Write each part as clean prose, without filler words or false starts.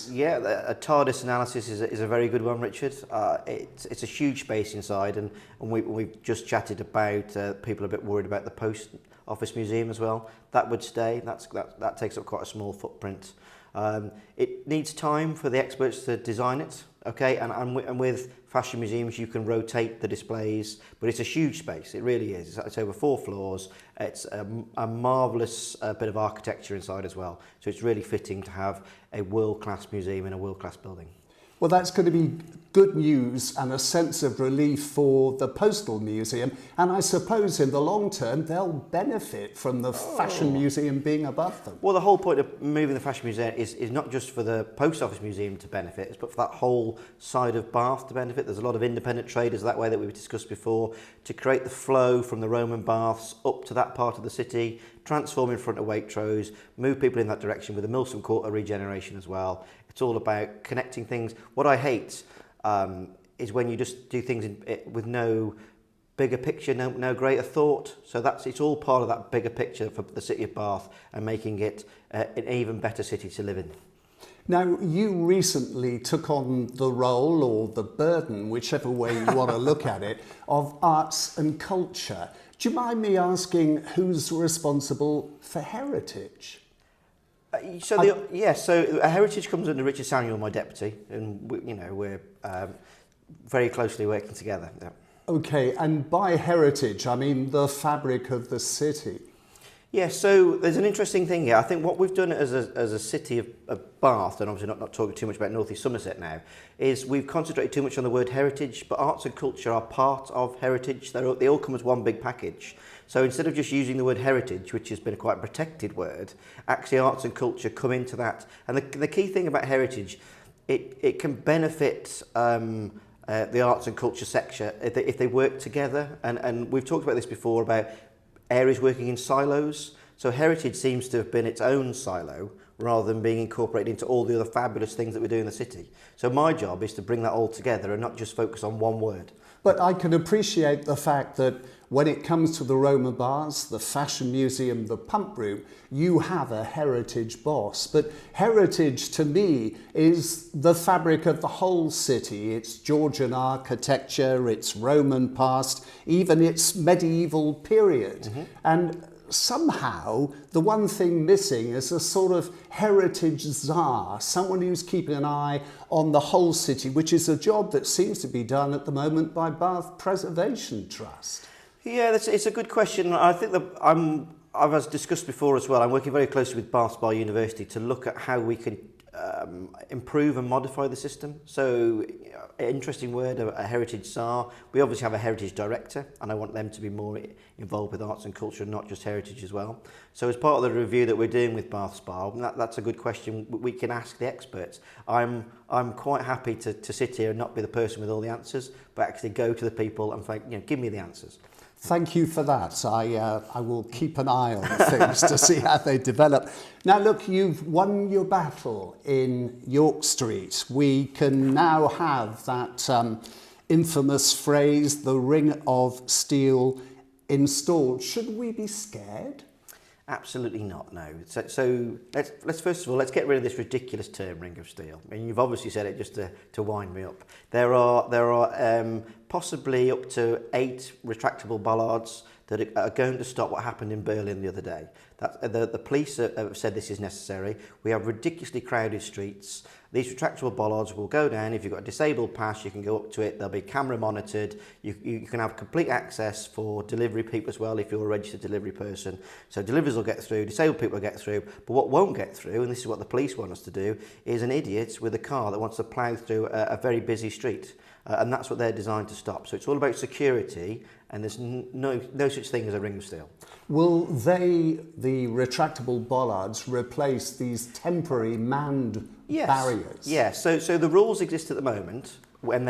Yeah, a TARDIS analysis is a very good one, Richard. It's a huge space inside, and we've just chatted about people a bit worried about the post office museum as well. That would stay. That takes up quite a small footprint. It needs time for the experts to design it, okay? And with fashion museums, you can rotate the displays, but it's a huge space. It really is. It's over 4 floors. It's a marvellous bit of architecture inside as well. So it's really fitting to have a world-class museum in a world-class building. Well, that's going to be good news and a sense of relief for the Postal Museum. And I suppose in the long term, they'll benefit from the Fashion Museum being above them. Well, the whole point of moving the Fashion Museum is not just for the Post Office Museum to benefit, but for that whole side of Bath to benefit. There's a lot of independent traders that way that we've discussed before, to create the flow from the Roman baths up to that part of the city, transform in front of Waitrose, move people in that direction with the Milsom Quarter regeneration as well. It's all about connecting things. What I hate is when you just do things with no bigger picture, no greater thought. So it's all part of that bigger picture for the city of Bath and making it an even better city to live in. Now, you recently took on the role, or the burden, whichever way you want to look at it, of arts and culture. Do you mind me asking who's responsible for heritage? So heritage comes under Richard Samuel, my deputy, and we're very closely working together. Yeah. Okay, and by heritage, I mean the fabric of the city. Yeah, so there's an interesting thing here. I think what we've done as a city of Bath, and obviously not talking too much about North East Somerset now, is we've concentrated too much on the word heritage, but arts and culture are part of heritage. They all come as one big package. So instead of just using the word heritage, which has been a quite protected word, actually arts and culture come into that. And the key thing about heritage, it can benefit the arts and culture sector if they work together. And we've talked about this before about areas working in silos. So heritage seems to have been its own silo rather than being incorporated into all the other fabulous things that we do in the city. So my job is to bring that all together and not just focus on one word. But I can appreciate the fact that when it comes to the Roman baths, the Fashion Museum, the Pump Room, you have a heritage boss. But heritage to me is the fabric of the whole city. It's Georgian architecture, its Roman past, even its medieval period. Mm-hmm. And somehow the one thing missing is a sort of heritage czar, someone who's keeping an eye on the whole city, which is a job that seems to be done at the moment by Bath Preservation Trust. Yeah, it's a good question. I think that I've as discussed before as well, I'm working very closely with Bath Spa University to look at how we can improve and modify the system. So, interesting word, a heritage czar. We obviously have a heritage director, and I want them to be more involved with arts and culture, not just heritage as well. So as part of the review that we're doing with Bath Spa, that's a good question we can ask the experts. I'm quite happy to sit here and not be the person with all the answers, but actually go to the people and think, give me the answers. Thank you for that. I will keep an eye on things to see how they develop. Now, look, you've won your battle in York Street. We can now have that infamous phrase, the ring of steel, installed. Should we be scared? Absolutely not, no. So let's first of all, let's get rid of this ridiculous term, ring of steel. I mean, you've obviously said it just to wind me up. There are possibly up to 8 retractable bollards that are going to stop what happened in Berlin the other day. The police have said this is necessary. We have ridiculously crowded streets. These retractable bollards will go down. If you've got a disabled pass, you can go up to it. They'll be camera monitored. You can have complete access for delivery people as well if you're a registered delivery person. So deliveries will get through, disabled people will get through. But what won't get through, and this is what the police want us to do, is an idiot with a car that wants to plough through a very busy street. And that's what they're designed to stop. So it's all about security, and there's no such thing as a ring of steel. Will the retractable bollards, replace these temporary manned barriers? Yes, so the rules exist at the moment. When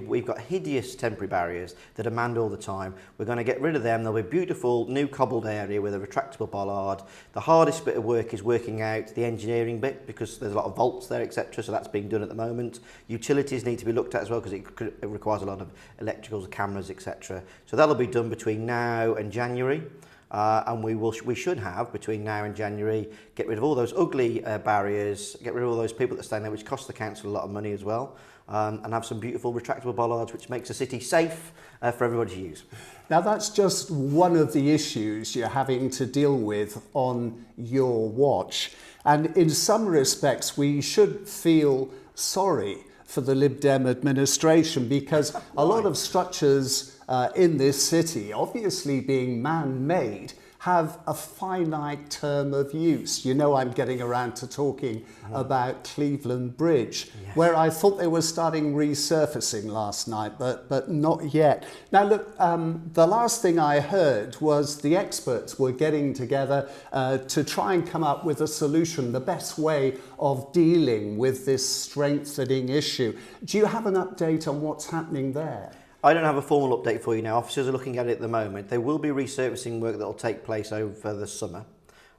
we've got hideous temporary barriers that are manned all the time. We're going to get rid of them. There'll be a beautiful new cobbled area with a retractable bollard. The hardest bit of work is working out the engineering bit because there's a lot of vaults there, etc. So that's being done at the moment. Utilities need to be looked at as well because it requires a lot of electricals, cameras, etc. So that'll be done between now and January. And we should have, between now and January, get rid of all those ugly barriers, get rid of all those people that stand there, which cost the council a lot of money as well, and have some beautiful retractable bollards, which makes the city safe for everybody to use. Now, that's just one of the issues you're having to deal with on your watch. And in some respects, we should feel sorry for the Lib Dem administration, because a lot of structures in this city, obviously being man-made, have a finite term of use. You know, I'm getting around to talking about Cleveland Bridge, where I thought they were starting resurfacing last night, but not yet. Now, look, the last thing I heard was the experts were getting together to try and come up with a solution, the best way of dealing with this strengthening issue. Do you have an update on what's happening there? I don't have a formal update for you now. Officers are looking at it at the moment. There will be resurfacing work that will take place over the summer,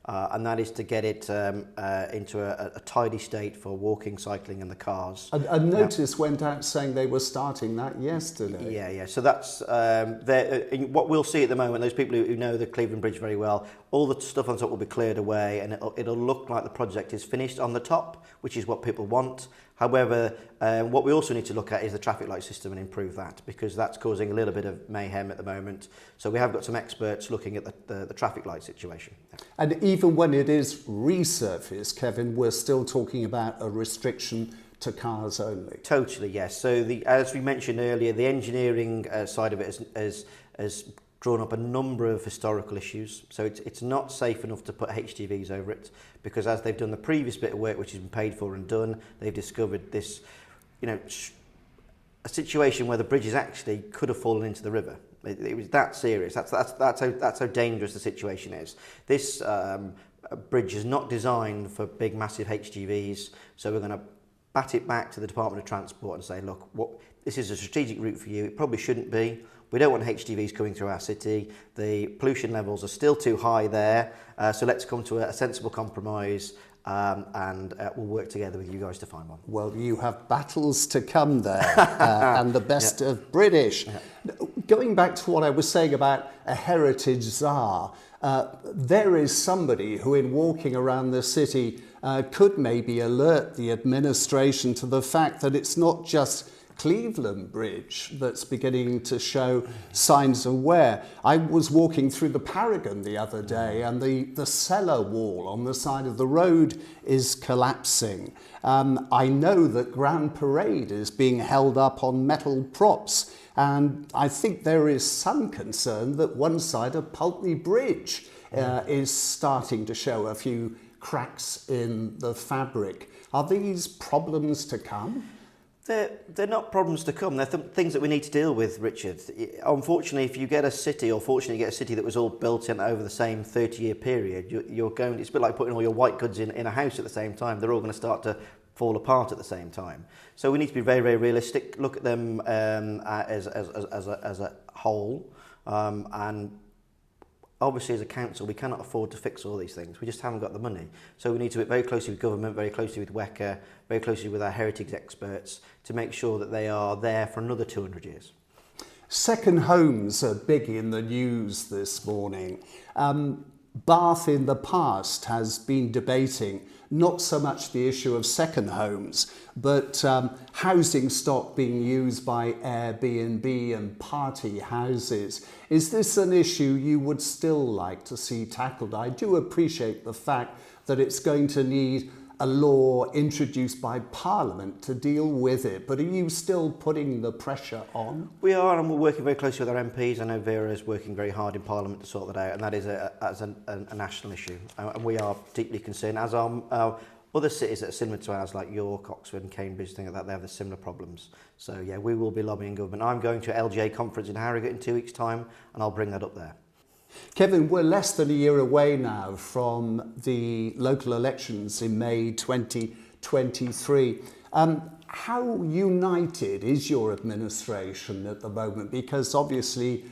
and that is to get it into a tidy state for walking, cycling and the cars. A notice went out saying they were starting that yesterday. Yeah. So that's what we'll see at the moment. Those people who know the Cleveland Bridge very well, all the stuff on top will be cleared away, and it'll look like the project is finished on the top, which is what people want. However, what we also need to look at is the traffic light system and improve that, because that's causing a little bit of mayhem at the moment. So we have got some experts looking at the traffic light situation. And even when it is resurfaced, Kevin, we're still talking about a restriction to cars only. Totally, yes. So as we mentioned earlier, the engineering side of it has drawn up a number of historical issues. So it's not safe enough to put HGVs over it, because as they've done the previous bit of work, which has been paid for and done, they've discovered this, a situation where the bridges actually could have fallen into the river. It was that serious. That's how dangerous the situation is. This bridge is not designed for big, massive HGVs. So we're going to bat it back to the Department of Transport and say, look, this is a strategic route for you. It probably shouldn't be. We don't want HGVs coming through our city. The pollution levels are still too high there. So let's come to a sensible compromise, and we'll work together with you guys to find one. Well, you have battles to come there, and the best of British. Yeah. Going back to what I was saying about a heritage czar, there is somebody who, in walking around the city, could maybe alert the administration to the fact that it's not just Cleveland Bridge that's beginning to show signs of wear. I was walking through the Paragon the other day, and the cellar wall on the side of the road is collapsing. I know that Grand Parade is being held up on metal props, and I think there is some concern that one side of Pultney Bridge is starting to show a few cracks in the fabric. Are these problems to come? They're not problems to come. They're things that we need to deal with, Richard. Unfortunately, if you get a city, or fortunately you get a city that was all built in over the same 30-year period, it's a bit like putting all your white goods in a house at the same time. They're all going to start to fall apart at the same time. So we need to be very, very realistic, look at them as a whole, and obviously, as a council, we cannot afford to fix all these things. We just haven't got the money. So we need to work very closely with government, very closely with WECA, very closely with our heritage experts to make sure that they are there for another 200 years. Second homes are big in the news this morning. Bath in the past has been debating not so much the issue of second homes, but housing stock being used by Airbnb and party houses. Is this an issue you would still like to see tackled? I do appreciate the fact that it's going to need a law introduced by Parliament to deal with it, but are you still putting the pressure on? We are, and we're working very closely with our MPs. I know Vera is working very hard in Parliament to sort that out, and that is a national issue, and we are deeply concerned, as are other cities that are similar to ours, like York, Oxford and Cambridge, things like that. They have the similar problems. So yeah, we will be lobbying government. I'm going to an LGA conference in Harrogate in 2 weeks' time, and I'll bring that up there. Kevin, we're less than a year away now from the local elections in May 2023. How united is your administration at the moment? Because obviously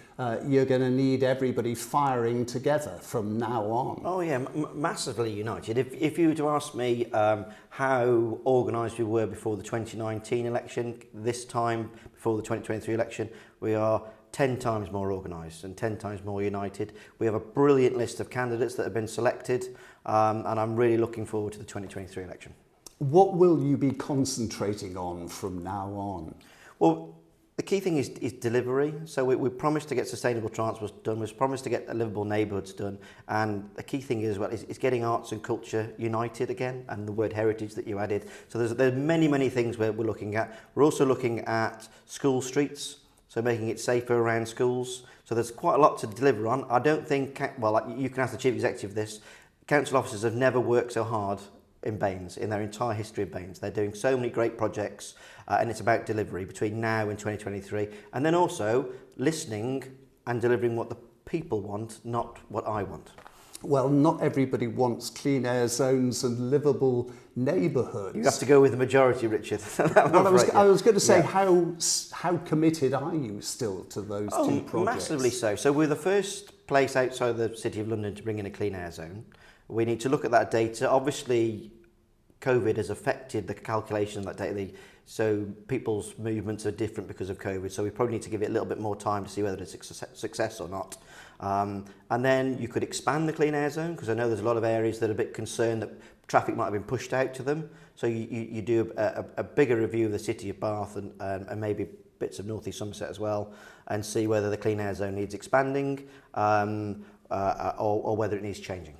you're going to need everybody firing together from now on. Oh yeah, massively united. If you were to ask me how organised we were before the 2019 election, this time before the 2023 election, we are 10 times more organised and 10 times more united. We have a brilliant list of candidates that have been selected, and I'm really looking forward to the 2023 election. What will you be concentrating on from now on? Well, the key thing is delivery. So we promised to get sustainable transport done, we've promised to get livable neighbourhoods done, and the key thing is, well, is getting arts and culture united again, and the word heritage that you added. So there's many things we're looking at. We're also looking at school streets, so making it safer around schools. So there's quite a lot to deliver on. I don't think, well, you can ask the Chief Executive this, council officers have never worked so hard in B&NES, in their entire history of B&NES. They're doing so many great projects, and it's about delivery between now and 2023. And then also listening and delivering what the people want, not what I want. Well, not everybody wants clean air zones and livable neighbourhoods. You have to go with the majority, Richard. Well, I was going to say, how committed are you still to those two projects? Massively so. So we're the first place outside the City of London to bring in a clean air zone. We need to look at that data. Obviously, COVID has affected the calculation of that data. So people's movements are different because of COVID. So we probably need to give it a little bit more time to see whether it's a success or not. And then you could expand the clean air zone, because I know there's a lot of areas that are a bit concerned that traffic might have been pushed out to them. So you do a bigger review of the city of Bath and maybe bits of North East Somerset as well, and see whether the clean air zone needs expanding or whether it needs changing.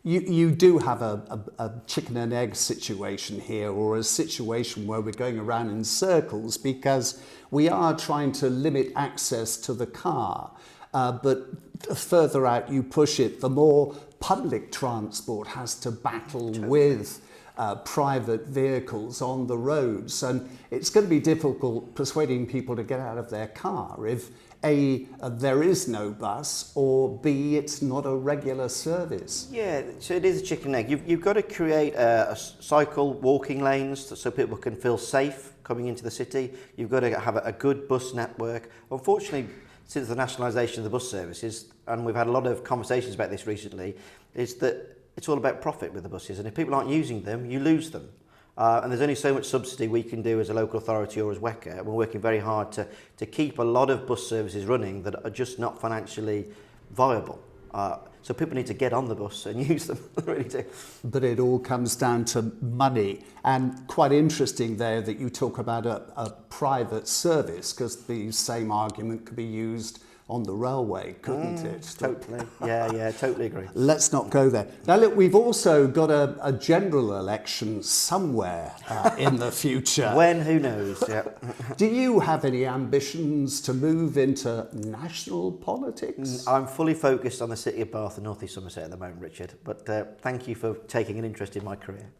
You do have a chicken and egg situation here, or a situation where we're going around in circles, because we are trying to limit access to the car. But the further out you push it, the more public transport has to battle with private vehicles on the roads. And it's going to be difficult persuading people to get out of their car if A, there is no bus, or B, it's not a regular service. Yeah, so it is a chicken and egg. You've got to create a cycle, walking lanes so people can feel safe coming into the city. You've got to have a good bus network. Unfortunately, since the nationalisation of the bus services, and we've had a lot of conversations about this recently, is that it's all about profit with the buses, and if people aren't using them, you lose them. And there's only so much subsidy we can do as a local authority or as WECA. We're working very hard to keep a lot of bus services running that are just not financially viable. So people need to get on the bus and use them, they really do. But it all comes down to money. And quite interesting there that you talk about a private service, because the same argument could be used on the railway, couldn't it? Totally, yeah, totally agree. Let's not go there. Now look, we've also got a general election somewhere in the future. When, who knows, yeah. Do you have any ambitions to move into national politics? I'm fully focused on the City of Bath and North East Somerset at the moment, Richard, but thank you for taking an interest in my career.